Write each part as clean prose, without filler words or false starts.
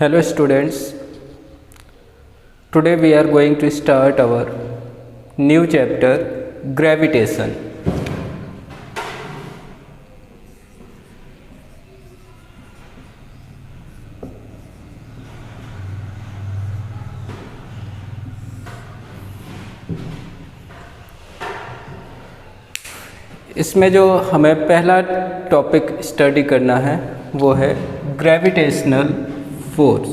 Hello students, today we are going to start our new chapter gravitation. इसमें जो हमें पहला टॉपिक स्टडी करना है वो है ग्रेविटेशनल फोर्स।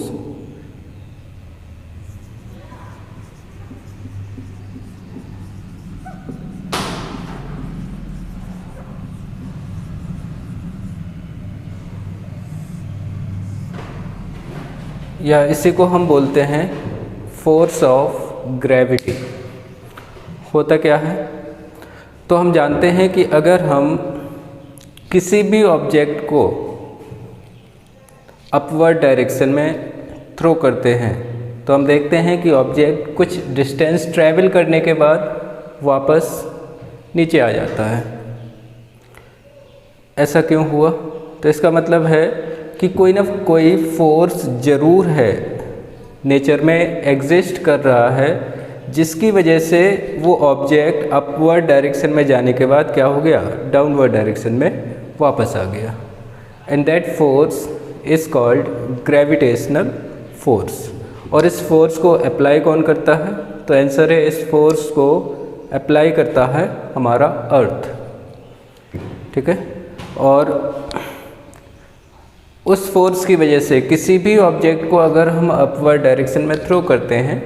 या इसी को हम बोलते हैं फोर्स ऑफ ग्रेविटी। होता क्या है, तो हम जानते हैं कि अगर हम किसी भी ऑब्जेक्ट को अपवर्ड डायरेक्शन में थ्रो करते हैं तो हम देखते हैं कि ऑब्जेक्ट कुछ डिस्टेंस ट्रैवल करने के बाद वापस नीचे आ जाता है। ऐसा क्यों हुआ? तो इसका मतलब है कि कोई ना कोई फोर्स ज़रूर है, नेचर में एग्जिस्ट कर रहा है, जिसकी वजह से वो ऑब्जेक्ट अपवर्ड डायरेक्शन में जाने के बाद क्या हो गया, डाउनवर्ड डायरेक्शन में वापस आ गया। And that force is called gravitational force. और इस फोर्स को अप्लाई कौन करता है? तो आंसर है, इस फोर्स को अप्लाई करता है हमारा अर्थ। ठीक है, और उस फोर्स की वजह से किसी भी ऑब्जेक्ट को अगर हम अपवर्ड डायरेक्शन में थ्रो करते हैं,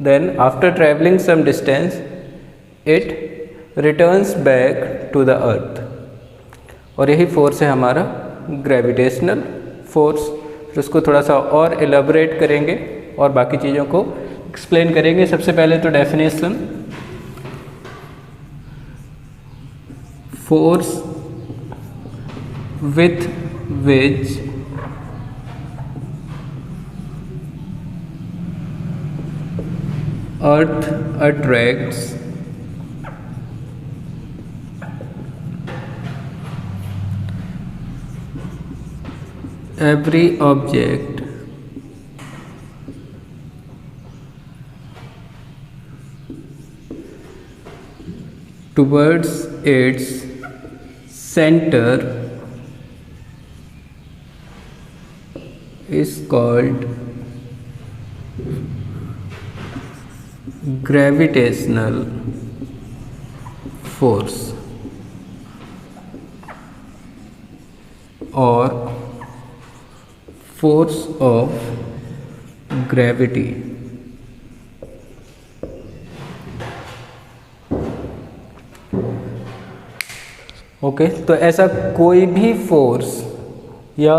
then after travelling some distance it returns back to the earth. और यही फोर्स है हमारा ग्रेविटेशनल फोर्स। फिर उसको थोड़ा सा और एलाबोरेट करेंगे और बाकी चीज़ों को एक्सप्लेन करेंगे। सबसे पहले तो definition, force with which earth attracts every object towards its center is called gravitational force or force of gravity. Okay, तो ऐसा कोई भी फोर्स या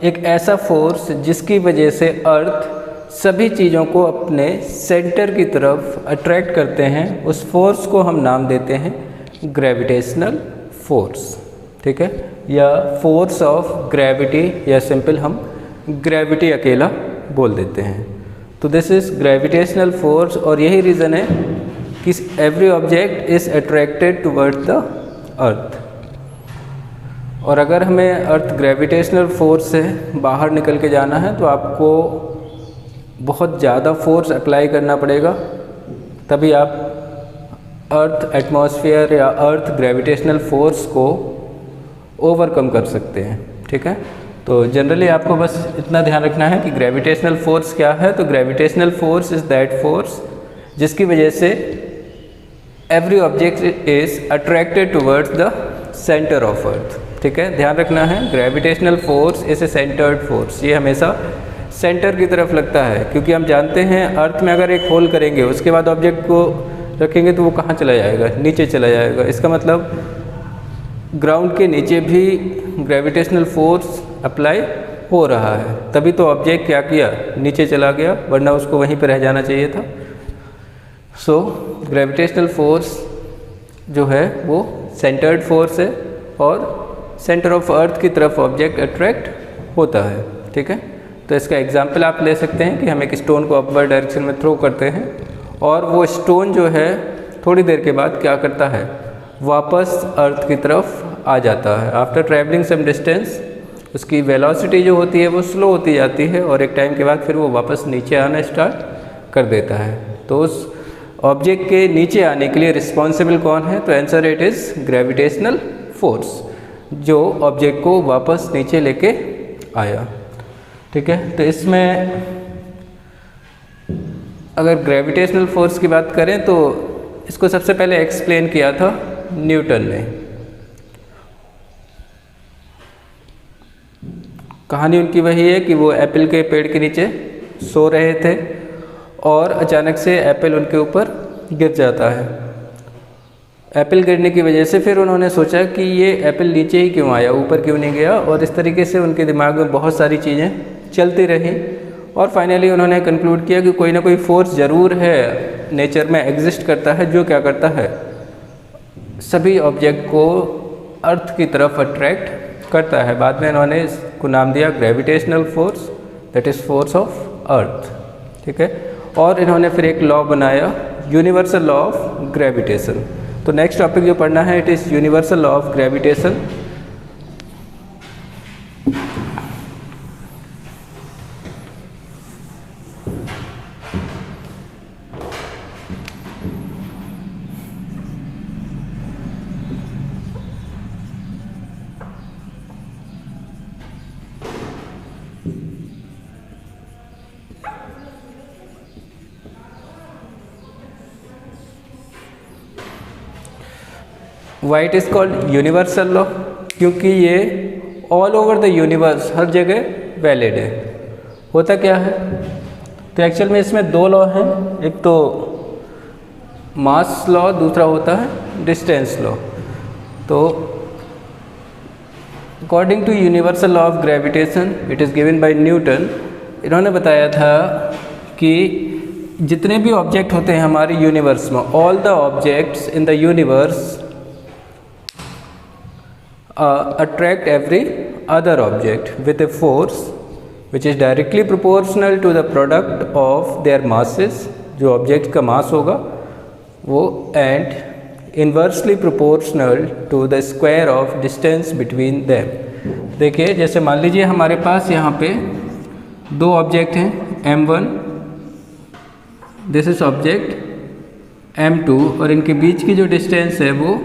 एक ऐसा फोर्स जिसकी वजह से अर्थ सभी चीज़ों को अपने सेंटर की तरफ अट्रैक्ट करते हैं, उस फोर्स को हम नाम देते हैं ग्रेविटेशनल फोर्स। ठीक है, या फोर्स ऑफ ग्रेविटी, या सिंपल हम ग्रेविटी अकेला बोल देते हैं। तो दिस इज़ ग्रेविटेशनल फोर्स। और यही रीज़न है कि every object is attracted toward the earth. और अगर हमें अर्थ ग्रेविटेशनल फोर्स से बाहर निकल के जाना है तो आपको बहुत ज़्यादा फोर्स अप्लाई करना पड़ेगा, तभी आप अर्थ एटमॉस्फेयर या अर्थ ग्रेविटेशनल फोर्स को ओवरकम कर सकते हैं। ठीक है, तो जनरली आपको बस इतना ध्यान रखना है कि ग्रेविटेशनल फोर्स क्या है। तो gravitational force is that force जिसकी वजह से every object is attracted towards the centre of earth. ठीक है, ध्यान रखना है, gravitational force is a centred force. ये हमेशा सेंटर की तरफ लगता है, क्योंकि हम जानते हैं अर्थ में अगर एक होल करेंगे उसके बाद ऑब्जेक्ट को रखेंगे तो वो कहाँ चला जाएगा, नीचे चला जाएगा। इसका मतलब ग्राउंड के नीचे भी ग्रेविटेशनल फोर्स अप्लाई हो रहा है, तभी तो ऑब्जेक्ट क्या किया, नीचे चला गया, वरना उसको वहीं पर रह जाना चाहिए था। सो ग्रेविटेशनल फोर्स जो है वो सेंटर्ड फोर्स है और सेंटर ऑफ अर्थ की तरफ ऑब्जेक्ट अट्रैक्ट होता है। ठीक है, तो इसका एग्जांपल आप ले सकते हैं कि हम एक स्टोन को अपवर्ड डायरेक्शन में थ्रो करते हैं और वो स्टोन जो है थोड़ी देर के बाद क्या करता है, वापस अर्थ की तरफ आ जाता है। आफ्टर ट्रैवलिंग सम डिस्टेंस उसकी वेलोसिटी जो होती है वो स्लो होती जाती है और एक टाइम के बाद फिर वो वापस नीचे आना स्टार्ट कर देता है। तो उस ऑब्जेक्ट के नीचे आने के लिए रिस्पॉन्सिबल कौन है? तो answer it is gravitational force, जो ऑब्जेक्ट को वापस नीचे लेके आया। ठीक है, तो इसमें अगर ग्रेविटेशनल फोर्स की बात करें तो इसको सबसे पहले एक्सप्लेन किया था न्यूटन ने। कहानी उनकी वही है कि वो एप्पल के पेड़ के नीचे सो रहे थे और अचानक से एप्पल उनके ऊपर गिर जाता है। एप्पल गिरने की वजह से फिर उन्होंने सोचा कि ये एप्पल नीचे ही क्यों आया, ऊपर क्यों नहीं गया, और इस तरीके से उनके दिमाग में बहुत सारी चीज़ें चलती रहीं और फाइनली उन्होंने कंक्लूड किया कि कोई ना कोई फोर्स ज़रूर है, नेचर में एग्जिस्ट करता है, जो क्या करता है, सभी ऑब्जेक्ट को अर्थ की तरफ अट्रैक्ट करता है। बाद में इन्होंने इसको नाम दिया gravitational force, that is force of earth. ठीक है, और इन्होंने फिर एक लॉ बनाया, यूनिवर्सल लॉ ऑफ ग्रेविटेशन। तो नेक्स्ट टॉपिक जो पढ़ना है it is universal law of gravitation. Why it is called universal law? क्योंकि ये ऑल ओवर द यूनिवर्स, हर जगह वैलिड है। होता क्या है, तो एक्चुअल में इसमें दो लॉ हैं, एक तो मास लॉ, दूसरा होता है डिस्टेंस लॉ। तो according to universal law of gravitation it is given by Newton. इन्होंने बताया था कि जितने भी ऑब्जेक्ट होते हैं हमारे यूनिवर्स में, all the objects in the universe attract every other object with a force which is directly proportional to the product of their masses, जो ऑब्जेक्ट का मास होगा वो, and inversely proportional to the square of distance between them। देखिए, जैसे मान लीजिए हमारे पास यहाँ पे दो ऑब्जेक्ट हैं, m1, this is object m2, और इनके बीच की जो डिस्टेंस है वो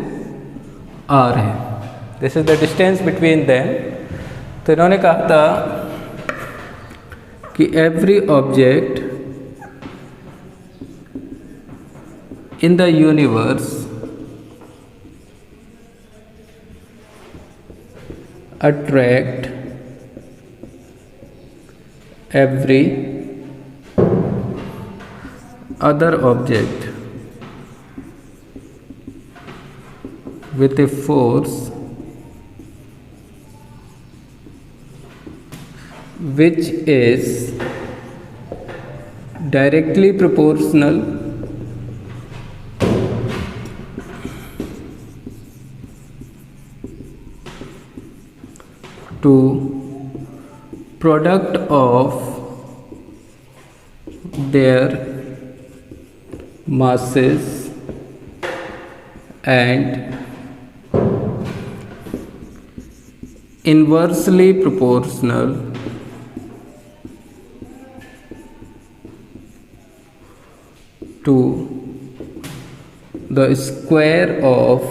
r है, this is the distance between them. तो इन्होंने कहा था कि every object in the universe attract every other object with a force which is directly proportional to product of their masses and inversely proportional to the square of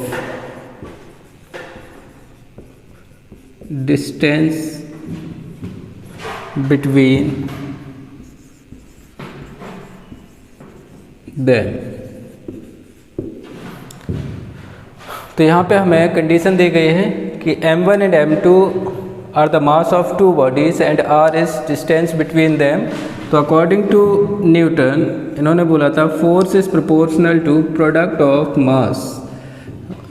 distance between them। तो यहाँ पे हमें condition दी गई है कि m1 and m2 are the mass of two bodies and r is distance between them. तो according to Newton इन्होंने बोला था force is proportional to product of mass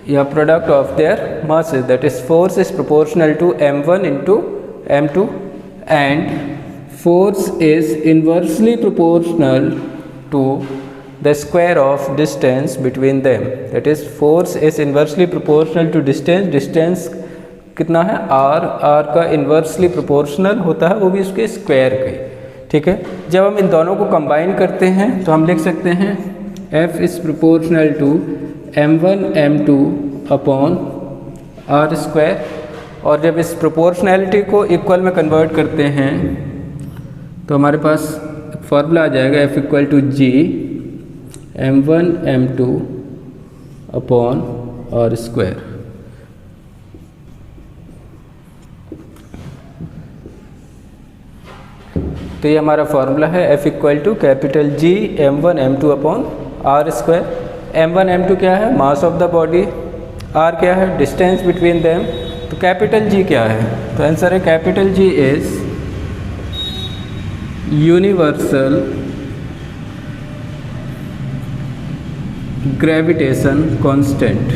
या product of their masses, that is force is proportional to m1 into m2 and force is inversely proportional to the square of distance between them, that is force is inversely proportional to distance कितना है r का inversely proportional होता है, वो भी उसके square के। ठीक है, जब हम इन दोनों को कंबाइन करते हैं तो हम लिख सकते हैं f is proportional to m1 m2 upon r square, और जब इस प्रोपोर्शनैलिटी को इक्वल में कन्वर्ट करते हैं तो हमारे पास फॉर्मूला आ जाएगा F equal to G m1 m2 upon R square. तो ये हमारा फॉर्मूला है F equal to capital G m1 m2 upon R square. m1 m2 क्या है? Mass of the body. r क्या है? Distance between them. तो कैपिटल G क्या है? तो आंसर है कैपिटल G is universal gravitation constant.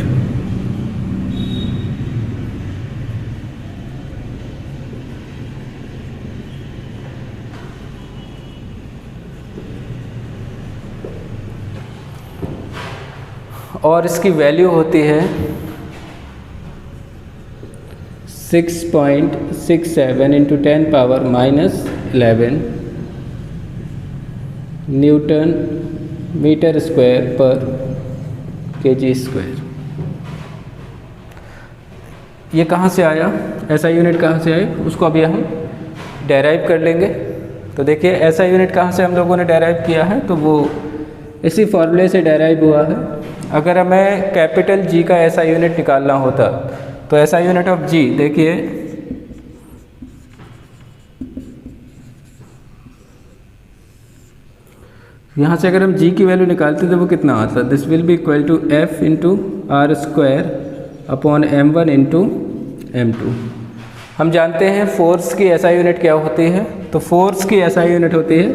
और इसकी वैल्यू होती है 6.67 into 10 power -11 newton metre square per KG square. ये कहाँ से आया? ऐसा यूनिट कहाँ से आया उसको अभी हम डेराइव कर लेंगे। तो देखिए ऐसा यूनिट कहाँ से हम लोगों ने डेराइव किया है, तो वो इसी फॉर्मूले से डेराइव हुआ है। अगर हमें कैपिटल G का ऐसा यूनिट निकालना होता तो ऐसा यूनिट ऑफ G देखिए यहाँ से अगर हम G की वैल्यू निकालते तो वो कितना आता? This will be equal to F into R square upon m1 into m2। हम जानते हैं फोर्स की ऐसा यूनिट क्या होती है, तो फोर्स की ऐसा यूनिट होती है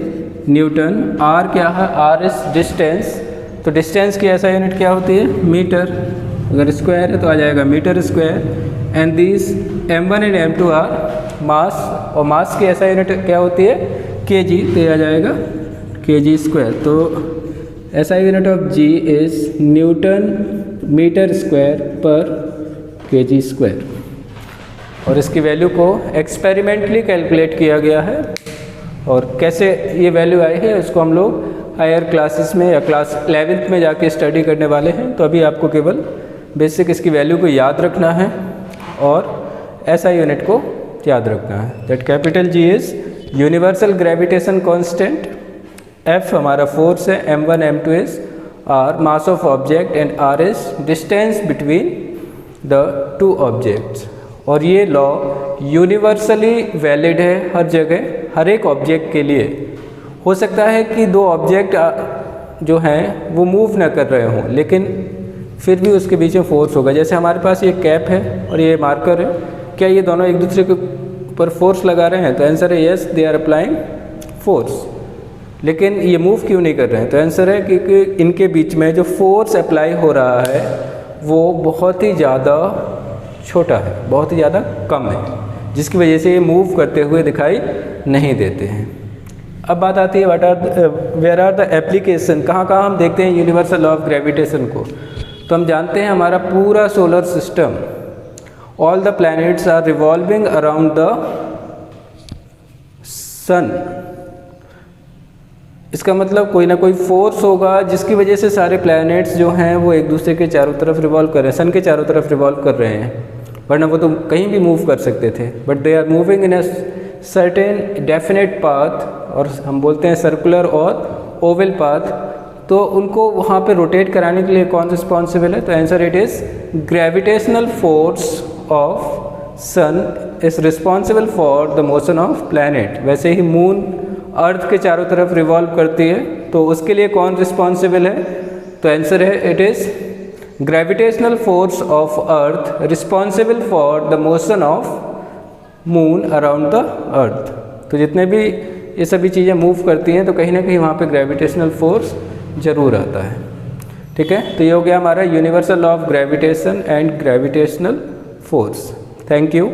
न्यूटन। r क्या है? r is distance. तो डिस्टेंस की ऐसा यूनिट क्या होती है? मीटर। अगर स्क्वायर है तो आ जाएगा metre square. And this m1 and m2 are mass, और मास की ऐसा यूनिट क्या होती है? kg। तो ये आ जाएगा kg स्क्वायर। तो ऐसा unit of G is newton metre square per kg square. और इसकी वैल्यू को एक्सपेरिमेंटली कैलकुलेट किया गया है, और कैसे ये वैल्यू आई है उसको हम लोग हायर क्लासेस में या क्लास 11th में जाके स्टडी करने वाले हैं। तो अभी आपको केवल बेसिक इसकी वैल्यू को याद रखना है और ऐसा यूनिट को याद रखना है। That capital G is universal gravitation constant. F हमारा फोर्स है, m1 m2 is r mass of object and r is distance between the two objects. और ये लॉ यूनिवर्सली वैलिड है हर जगह, हर एक ऑब्जेक्ट के लिए। हो सकता है कि दो ऑब्जेक्ट जो हैं वो मूव ना कर रहे हों, लेकिन फिर भी उसके बीच में फोर्स होगा। जैसे हमारे पास ये कैप है और ये मार्कर है, क्या ये दोनों एक दूसरे के ऊपर फोर्स लगा रहे हैं? तो आंसर है yes, they are applying force. लेकिन ये मूव क्यों नहीं कर रहे हैं? तो आंसर है क्योंकि इनके बीच में जो फोर्स अप्लाई हो रहा है वो बहुत ही ज़्यादा छोटा है, बहुत ही ज़्यादा कम है, जिसकी वजह से ये मूव करते हुए दिखाई नहीं देते हैं। अब बात आती है वेयर आर द एप्लीकेशन, कहाँ कहाँ हम देखते हैं यूनिवर्सल लॉ ऑफ ग्रेविटेशन को। तो हम जानते हैं हमारा पूरा solar system, all the planets are revolving around the sun. इसका मतलब कोई ना कोई फोर्स होगा जिसकी वजह से सारे प्लैनेट्स जो हैं वो एक दूसरे के चारों तरफ रिवॉल्व कर रहे हैं, सन के चारों तरफ रिवॉल्व कर रहे हैं। वरना वो तो कहीं भी मूव कर सकते थे, but they are moving in a certain definite path, और हम बोलते हैं सर्कुलर और ओवल पाथ। तो उनको वहाँ पे रोटेट कराने के लिए कौन रिस्पॉन्सिबल है? तो answer it is gravitational force of sun is responsible for the motion of planet. वैसे ही मून अर्थ के चारों तरफ रिवॉल्व करती है, तो उसके लिए कौन रिस्पॉन्सिबल है? तो आंसर है it is gravitational force of earth responsible for the motion of moon around the earth. तो जितने भी ये सभी चीज़ें मूव करती हैं तो कहीं ना कहीं वहाँ पे ग्रेविटेशनल फोर्स ज़रूर आता है। ठीक है, तो ये हो गया हमारा universal law of gravitation and gravitational force. Thank you.